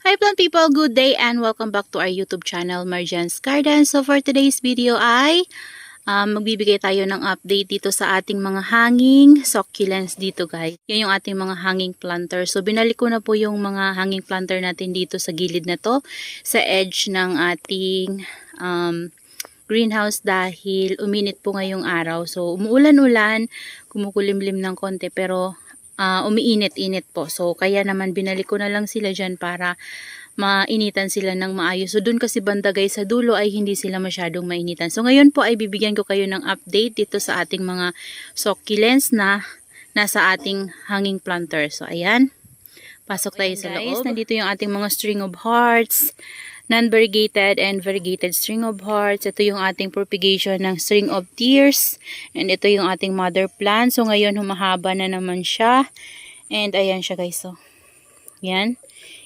Hi plant people, good day and welcome back to our YouTube channel, Marjan's Garden. So for today's video ay magbibigay tayo ng update dito sa ating mga hanging succulents dito guys. Yan yung ating mga hanging planter. So binalik ko na po yung mga hanging planter natin dito sa gilid na to, sa edge ng ating greenhouse dahil uminit po ngayong araw. So umuulan-ulan, kumukulimlim ng konti pero umiinit-init po. So, kaya naman binalik ko na lang sila dyan para mainitan sila ng maayos. So, dun kasi banda guys sa dulo ay hindi sila masyadong mainitan. So, ngayon po ay bibigyan ko kayo ng update dito sa ating mga succulents na nasa ating hanging planter. So, ayan. Pasok tayo sa loob. Nandito yung ating mga string of hearts, non-variegated and variegated string of hearts. Ito yung ating propagation ng string of tears. And ito yung ating mother plant. So, ngayon humahaba na naman siya. And ayan siya guys. So, yan.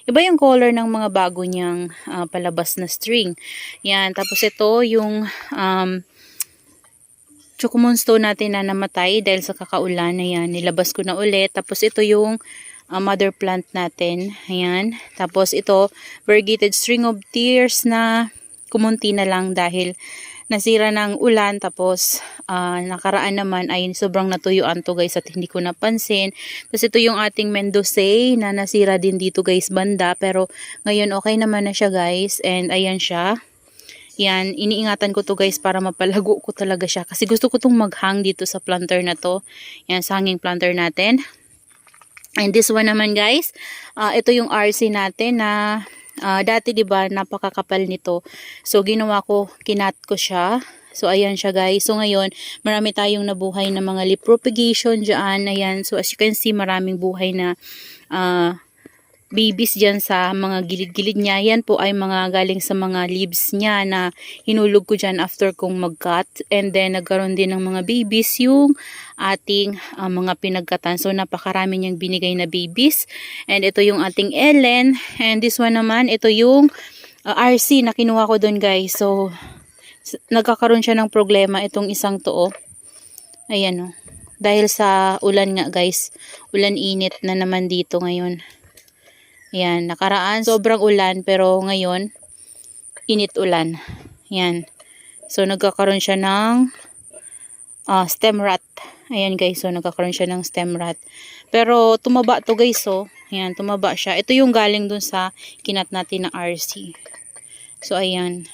Iba yung color ng mga bago niyang palabas na string. Yan. Tapos ito yung Chocomonstone natin na namatay dahil sa kakaulan. Ayan. Nilabas ko na ulit. Tapos ito yung mother plant natin. Ayan. Tapos ito, variegated string of tears na kumunti na lang dahil nasira ng ulan. Tapos nakaraan naman ay sobrang natuyuan to guys at hindi ko napansin. Tapos ito yung ating Mendozae na nasira din dito guys banda. Pero ngayon okay naman na siya guys. And ayan siya. Yan, iniingatan ko to guys para mapalago ko talaga siya. Kasi gusto ko tong maghang dito sa planter na to. Yan, sa hanging planter natin. And this one naman guys, ito yung RC natin na dati 'di ba napakakapal nito. So ginawa ko, kinat ko siya. So ayan siya guys. So ngayon, marami tayong nabuhay na mga leaf propagation diyan. Ayan. So as you can see, maraming buhay na babies dyan sa mga gilid-gilid niya. Yan po ay mga galing sa mga leaves niya na hinulog ko dyan after kong mag-cut. And then, nagkaroon din ng mga babies yung ating mga pinagkatan. So, napakarami niyang binigay na babies. And ito yung ating Ellen. And this one naman, ito yung RC na kinuha ko dun guys. So, nagkakaroon siya ng problema itong isang to. Oh. Ayan o. Dahil sa ulan nga guys. Ulan-init na naman dito ngayon. Yan, nakaraan sobrang ulan pero ngayon init ulan. Yan. So nagkakaroon siya ng stem rot. Ayan guys, so nagkakaroon siya ng stem rot. Pero tumaba to guys, so ayan, tumaba siya. Ito yung galing dun sa kinat natin na RC. So ayan.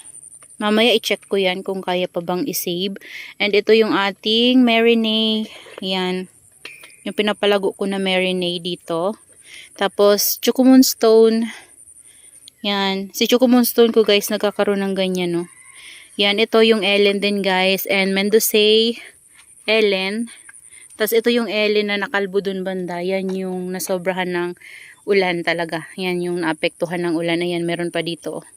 Mamaya i-check ko yan kung kaya pa bang i-save. And ito yung ating marinade. Ayan. Yung pinapalago ko na marinade dito. Tapos, Chocomonstone. Yan. Si Chocomonstone ko guys, nagkakaroon ng ganyan, no. Yan, ito yung Ellen din guys. And Mendozae, Ellen. Tapos, ito yung Ellen na nakalbo dun banda. Yan yung nasobrahan ng ulan talaga. Yan yung naapektuhan ng ulan. Ayan, meron pa dito.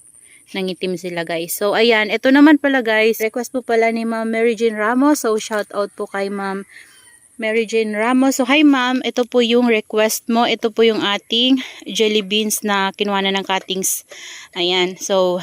Nangitim sila guys. So, ayan. Ito naman pala guys. Request po pala ni Ma'am Mary Jane Ramos. So, shout out po kay Ma'am Mary Jane Ramos. So, hi ma'am. Ito po yung request mo. Ito po yung ating jelly beans na kinuha na ng cuttings. Ayan. So,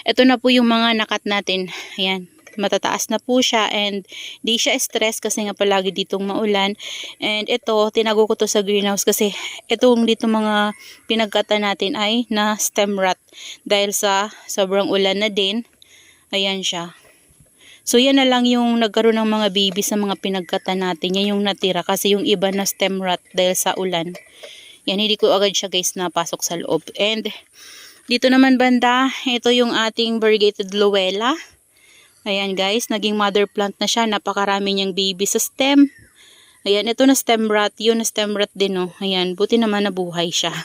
ito na po yung mga nakat natin. Ayan. Matataas na po siya and di siya stress kasi nga palagi ditong maulan. And ito, tinago ko to sa greenhouse kasi itong dito mga pinagkata natin ay na stem rot. Dahil sa sobrang ulan na din. Ayan siya. So, yan na lang yung nagkaroon ng mga baby sa mga pinagkatan natin. Yan yung natira kasi yung iba na stem rot dahil sa ulan. Yan, hindi ko agad siya guys napasok sa loob. And, dito naman banda, ito yung ating variegated Luella. Ayan guys, naging mother plant na siya. Napakarami niyang baby sa stem. Ayan, ito na stem rot. Yun na stem rot din, oh. Ayan, buti naman nabuhay siya.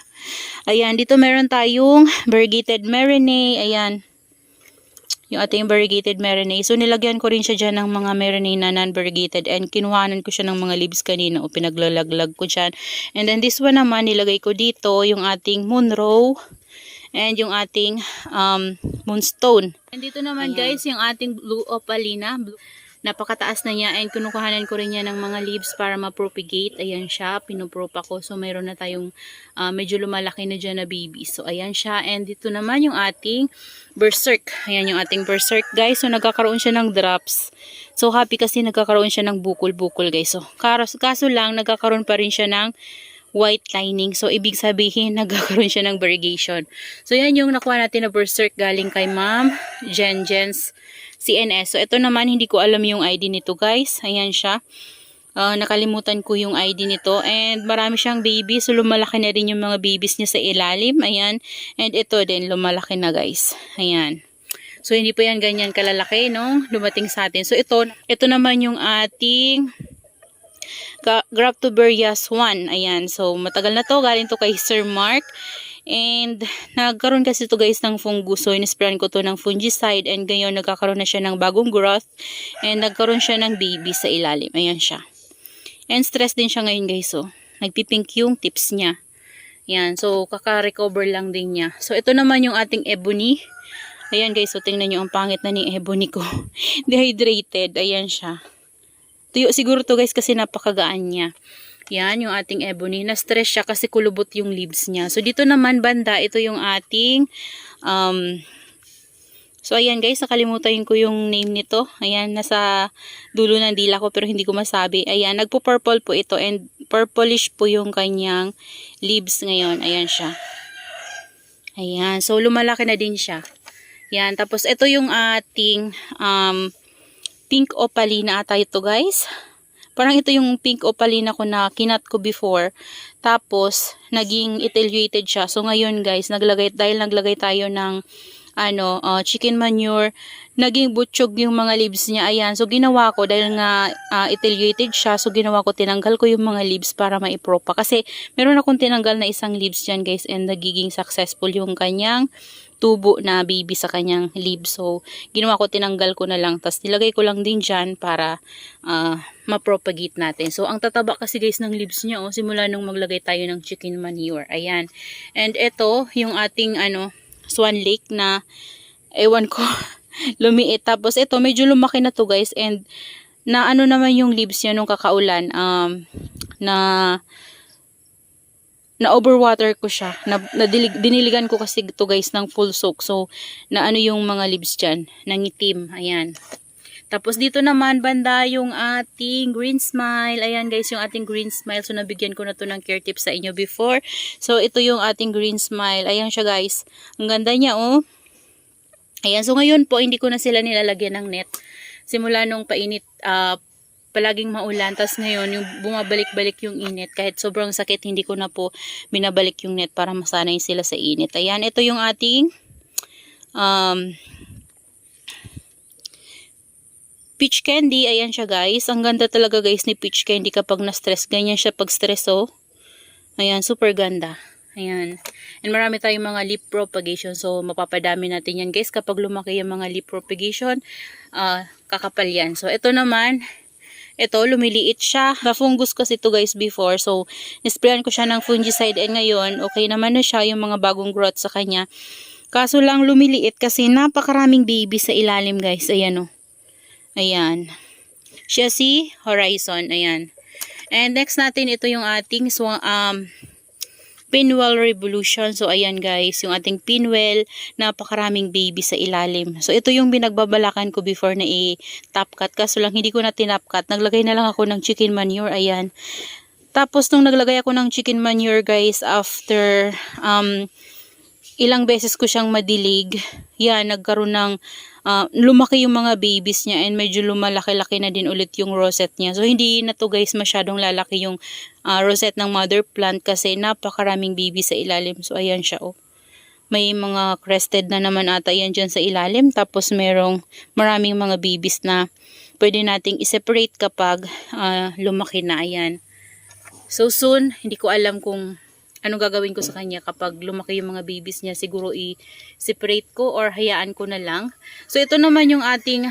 Ayan, dito meron tayong variegated marinade. Ayan. Yung ating variegated marinade. So, nilagyan ko rin siya dyan ng mga marinade na non-variegated. And kinuhanan ko siya ng mga leaves kanina. O pinaglalaglag ko dyan. And then this one naman, nilagay ko dito yung ating Monroe. And yung ating Moonstone. And dito naman guys, yung ating Blue Opalina. Napakataas na niya. And kinukuhanan ko rin niya ng mga leaves para ma-propagate. Ayan siya. Pinupropa ko. So, mayroon na tayong medyo lumalaki na dyan na baby. So, ayan siya. And dito naman yung ating Berserk. Ayan yung ating Berserk guys. So, nagkakaroon siya ng drops. So, happy kasi nagkakaroon siya ng bukol-bukol guys. So, kaso lang, nagkakaroon pa rin siya ng white lining. So, ibig sabihin, nagkakaroon siya ng variegation. So, yan yung nakuha natin na berserk galing kay Ma'am Jen's CNS. So, ito naman, hindi ko alam yung ID nito, guys. Ayan siya. Nakalimutan ko yung ID nito. And marami siyang babies. So, lumalaki na rin yung mga babies niya sa ilalim. Ayan. And ito din, lumalaki na, guys. Ayan. So, hindi pa yan ganyan kalalaki, no? Dumating sa atin. So, ito naman yung ating Graptoberias 1. Ayan. So, matagal na to. Galing to kay Sir Mark. And, nagkaroon kasi to guys ng fungus. So, inisprayan ko to ng fungicide. And ngayon, nagkakaroon na siya ng bagong growth. And, nagkaroon siya ng baby sa ilalim. Ayan siya. And, stress din siya ngayon guys. So, nagpipink yung tips niya. Ayan. So, kaka-recover lang din niya. So, ito naman yung ating ebony. Ayan guys. So, tingnan nyo ang pangit na ni ebony ko. Dehydrated. Ayan siya. Tuyo siguro to guys kasi napakagaan niya. Yan, yung ating ebony. Na-stress siya kasi kulubot yung leaves niya. So, dito naman banda, ito yung ating, so, ayan guys, nakalimutan ko yung name nito. Ayan, nasa dulo ng dila ko pero hindi ko masabi. Ayan, nagpo-purple po ito and purplish po yung kanyang leaves ngayon. Ayan siya. Ayan, so lumalaki na din siya. Ayan, tapos ito yung ating, pink opalina ata ito guys. Parang ito yung pink opalina ko na kinat ko before. Tapos, naging attenuated siya. So, ngayon guys, dahil naglagay tayo ng chicken manure, naging butchog yung mga leaves niya. Ayan. So, ginawa ko, dahil nga attenuated siya, so ginawa ko, tinanggal ko yung mga leaves para maipropa. Kasi, meron akong tinanggal na isang leaves dyan guys, and nagiging successful yung kanyang tubo na baby sa kanyang leaves. So, ginawa ko, tinanggal ko na lang. Tapos, nilagay ko lang din dyan para ma-propagate natin. So, ang tataba kasi guys ng leaves niya, simula nung maglagay tayo ng chicken manure. Ayan. And ito, yung ating, Swan Lake na, ewan ko, lumiit. Tapos, ito, medyo lumaki na to guys. And, na naman yung leaves niya nung kakaulan, na overwater ko siya. Diniligan ko kasi ito guys ng full soak. So, yung mga leaves dyan. Nangitim. Ayan. Tapos dito naman banda yung ating green smile. Ayan guys, yung ating green smile. So, nabigyan ko na to ng care tips sa inyo before. So, ito yung ating green smile. Ayan siya guys. Ang ganda niya oh. Ayan. So, ngayon po, hindi ko na sila nilalagyan ng net. Simula nung painit, palaging maulan, tas ngayon yung bumabalik-balik yung init, kahit sobrang sakit hindi ko na po binabalik yung net para masanay sila sa init. Ayan, ito yung ating peach candy. Ayan siya guys, ang ganda talaga guys ni peach candy kapag na-stress. Ganyan siya pag stress oh. Ayan, super ganda. Ayan, and marami tayong mga leaf propagation, so mapapadami natin yan guys kapag lumaki yung mga leaf propagation. Kakapal yan. So ito naman, ito, lumiliit siya. Na-fungus kasi ito guys before. So, nisprayan ko siya ng fungicide. And ngayon, okay naman na siya yung mga bagong growth sa kanya. Kaso lang lumiliit kasi napakaraming baby sa ilalim guys. Ayan o. Ayan. Siya si Horizon. Ayan. And next natin, ito yung ating Pinwell Revolution. So, ayan guys, yung ating pinwell, napakaraming baby sa ilalim. So, ito yung binagbabalakan ko before na i-top cut. Kaso lang, hindi ko na tinop cut. Naglagay na lang ako ng chicken manure. Ayan. Tapos, nung naglagay ako ng chicken manure guys, after ilang beses ko siyang madilig, yan, nagkaroon ng lumaki yung mga babies niya and medyo lumalaki-laki na din ulit yung rosette niya. So, hindi na to guys masyadong lalaki yung rosette ng mother plant kasi napakaraming baby sa ilalim. So, ayan siya oh. May mga crested na naman ata yan dyan sa ilalim. Tapos, maraming mga babies na pwede nating i-separate kapag lumaki na. Ayan. So, soon, hindi ko alam kung anong gagawin ko sa kanya kapag lumaki yung mga babies niya. Siguro i-separate ko or hayaan ko na lang. So, ito naman yung ating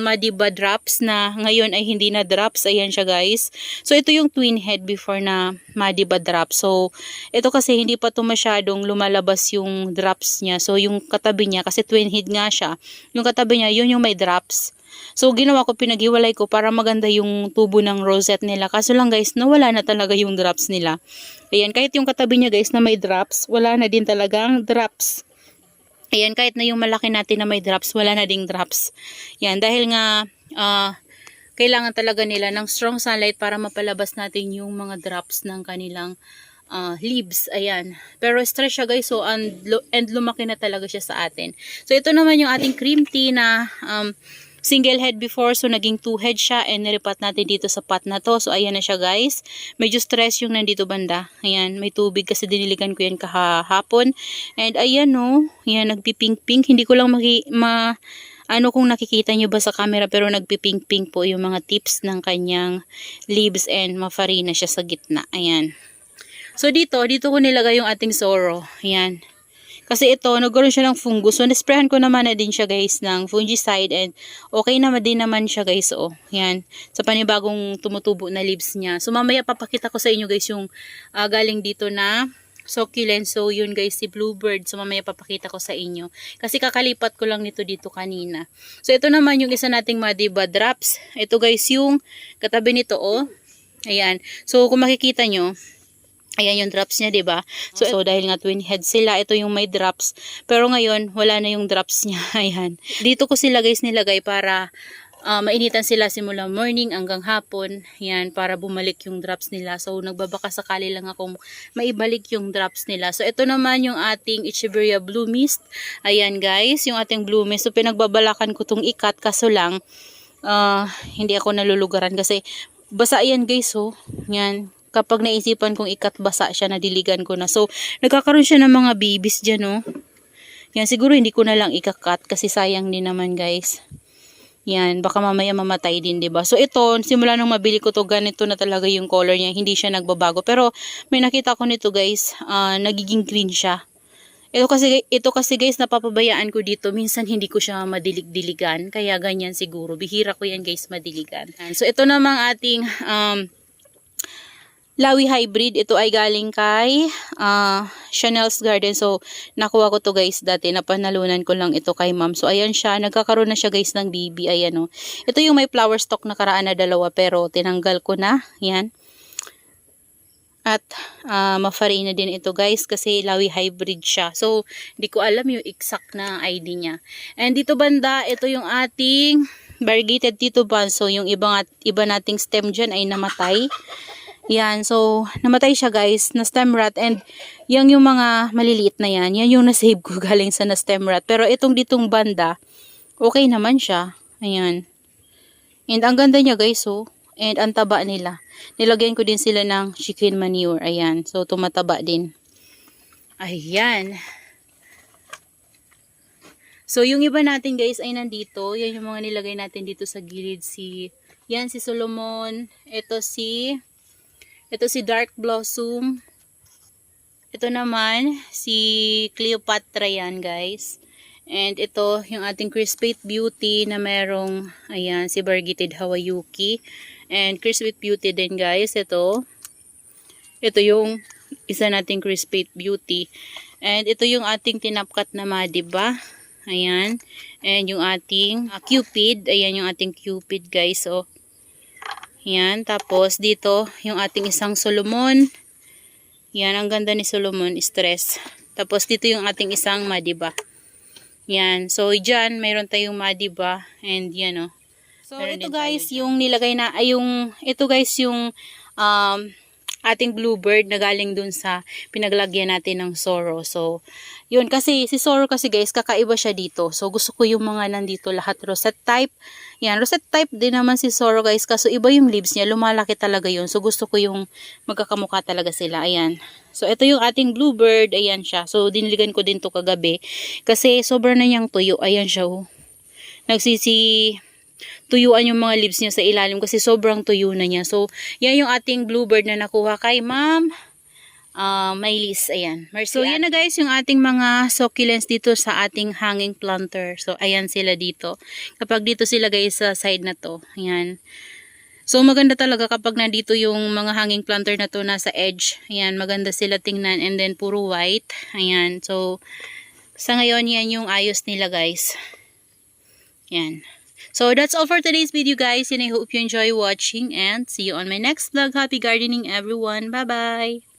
Madiba drops na ngayon ay hindi na drops. Ayan siya guys. So, ito yung twin head before na Madiba drops. So, ito kasi hindi pa to masyadong lumalabas yung drops niya. So, yung katabi niya, kasi twin head nga siya, yung katabi niya, yun yung may drops. So, ginawa ko, pinaghiwalay ko para maganda yung tubo ng rosette nila. Kaso lang guys, nawala na talaga yung drops nila. Ayan, kahit yung katabi niya guys na may drops, wala na din talagang drops. Ayan, kahit na yung malaki natin na may drops, wala na ding drops. Yan, dahil nga, kailangan talaga nila ng strong sunlight para mapalabas natin yung mga drops ng kanilang leaves. Ayan. Pero stress siya guys. So, and lumaki na talaga siya sa atin. So, ito naman yung ating cream tea na single head before. So, naging 2 head siya. And niripat natin dito sa pot na to. So, ayan na siya guys. Medyo stress yung nandito banda. Ayan. May tubig kasi diniligan ko yan kahapon. And ayan no. Ayan. Nagpipink-pink. Hindi ko lang kung nakikita nyo ba sa camera, pero nagpipink-pink po yung mga tips ng kanyang leaves and mafarina siya sa gitna. Ayan. So dito ko nilagay yung ating sorro. Ayan. Kasi ito, nagkaroon siya ng fungus. So nasprayan ko naman na din siya guys ng fungicide and okay naman din naman siya guys. Oh, ayan. Sa panibagong tumutubo na leaves niya. So mamaya papakita ko sa inyo guys yung galing dito na succulent. So yun guys, si bluebird. So mamaya papakita ko sa inyo. Kasi kakalipat ko lang nito dito kanina. So ito naman yung isa nating madiba drops. Ito guys yung katabi nito oh. Ayan. So kung makikita nyo, ayan yung drops niya, diba? So dahil nga twin head sila, ito yung may drops. Pero ngayon, wala na yung drops niya. Ayan. Dito ko sila guys nilagay para mainitan sila simula morning hanggang hapon. Yan, para bumalik yung drops nila. So, nagbabaka sakali lang akong maibalik yung drops nila. So, ito naman yung ating Echeveria Blue Mist. Ayan guys, yung ating Blue Mist. So, pinagbabalakan ko tong ikat. Kaso lang, hindi ako nalulugaran kasi basa yan guys. So, yan. Kapag naisipan kong ikat basa siya, nadiligan ko na. So, nagkakaroon siya ng mga babies dyan, no? Yan, siguro hindi ko na lang ikakat kasi sayang din naman, guys. Yan, baka mamaya mamatay din, diba? So, ito, simula nung mabili ko to, ganito na talaga yung color niya. Hindi siya nagbabago. Pero, may nakita ko nito, guys, nagiging green siya. Ito kasi guys, napapabayaan ko dito. Minsan hindi ko siya madilig-diligan. Kaya ganyan siguro. Bihira ko yan, guys, madiligan. So, ito namang ating Lawi Hybrid. Ito ay galing kay Chanel's Garden. So, nakuha ko to guys dati. Napanalunan ko lang ito kay ma'am. So, ayan siya. Nagkakaroon na siya guys ng baby. Ayan o. Ito yung may flower stalk na karaan na dalawa. Pero, tinanggal ko na. Yan. At, mafarina din ito guys. Kasi Lawi Hybrid siya. So, hindi ko alam yung exact na ID niya. And dito banda, ito yung ating variegated Tito Bun. So, yung iba nating stem dyan ay namatay. Yan, so, namatay siya guys, na stem rot, and yung mga maliliit na yan yung nasave ko galing sa na stem rot. Pero itong ditong banda, okay naman siya. Ayan. And ang ganda niya guys, oh. And ang taba nila. Nilagyan ko din sila ng chicken manure. Ayan, so tumataba din. Ayan. So, yung iba natin guys ay nandito. Yan yung mga nilagay natin dito sa gilid. Yan si Solomon. Ito si Dark Blossom. Ito naman, si Cleopatra yan, guys. And ito, yung ating Crispate Beauty na merong, ayan, si Variegated Hawayuki. And Crispate Beauty din, guys. Ito yung isa nating Crispate Beauty. And ito yung ating tinapkat na madiba. Ayan. And yung ating Cupid. Ayan yung ating Cupid, guys. So, yan, tapos dito yung ating isang Solomon. Yan, ang ganda ni Solomon, stress. Tapos dito yung ating isang madiba. Yan, so dyan mayroon tayong madiba and yan o. So ito guys yung nilagay na, ito guys yung ating bluebird na galing dun sa pinaglagyan natin ng sorro. So, yun kasi, si sorro kasi guys, kakaiba siya dito. So, gusto ko yung mga nandito lahat rosette type. Yan, rosette type din naman si sorro guys. Kaso iba yung leaves niya, lumalaki talaga yun. So, gusto ko yung magkakamukha talaga sila. Ayan. So, ito yung ating bluebird. Ayan siya. So, diniligan ko din to kagabi. Kasi, sobrang na niyang tuyo. Ayan siya. Oh. Tuyuan yung mga leaves niya sa ilalim kasi sobrang tuyo na niya. So, yan yung ating bluebird na nakuha kay Ma'am Maylis. Ayan. So, yan na guys yung ating mga succulents dito sa ating hanging planter. So, ayan sila dito. Kapag dito sila guys sa side na to. Ayan. So, maganda talaga kapag nandito yung mga hanging planter na to nasa edge. Ayan, maganda sila tingnan. And then, puro white. Ayan. So, sa ngayon, yan yung ayos nila guys. Ayan. So, that's all for today's video guys, and I hope you enjoy watching and see you on my next vlog. Happy gardening everyone. Bye-bye!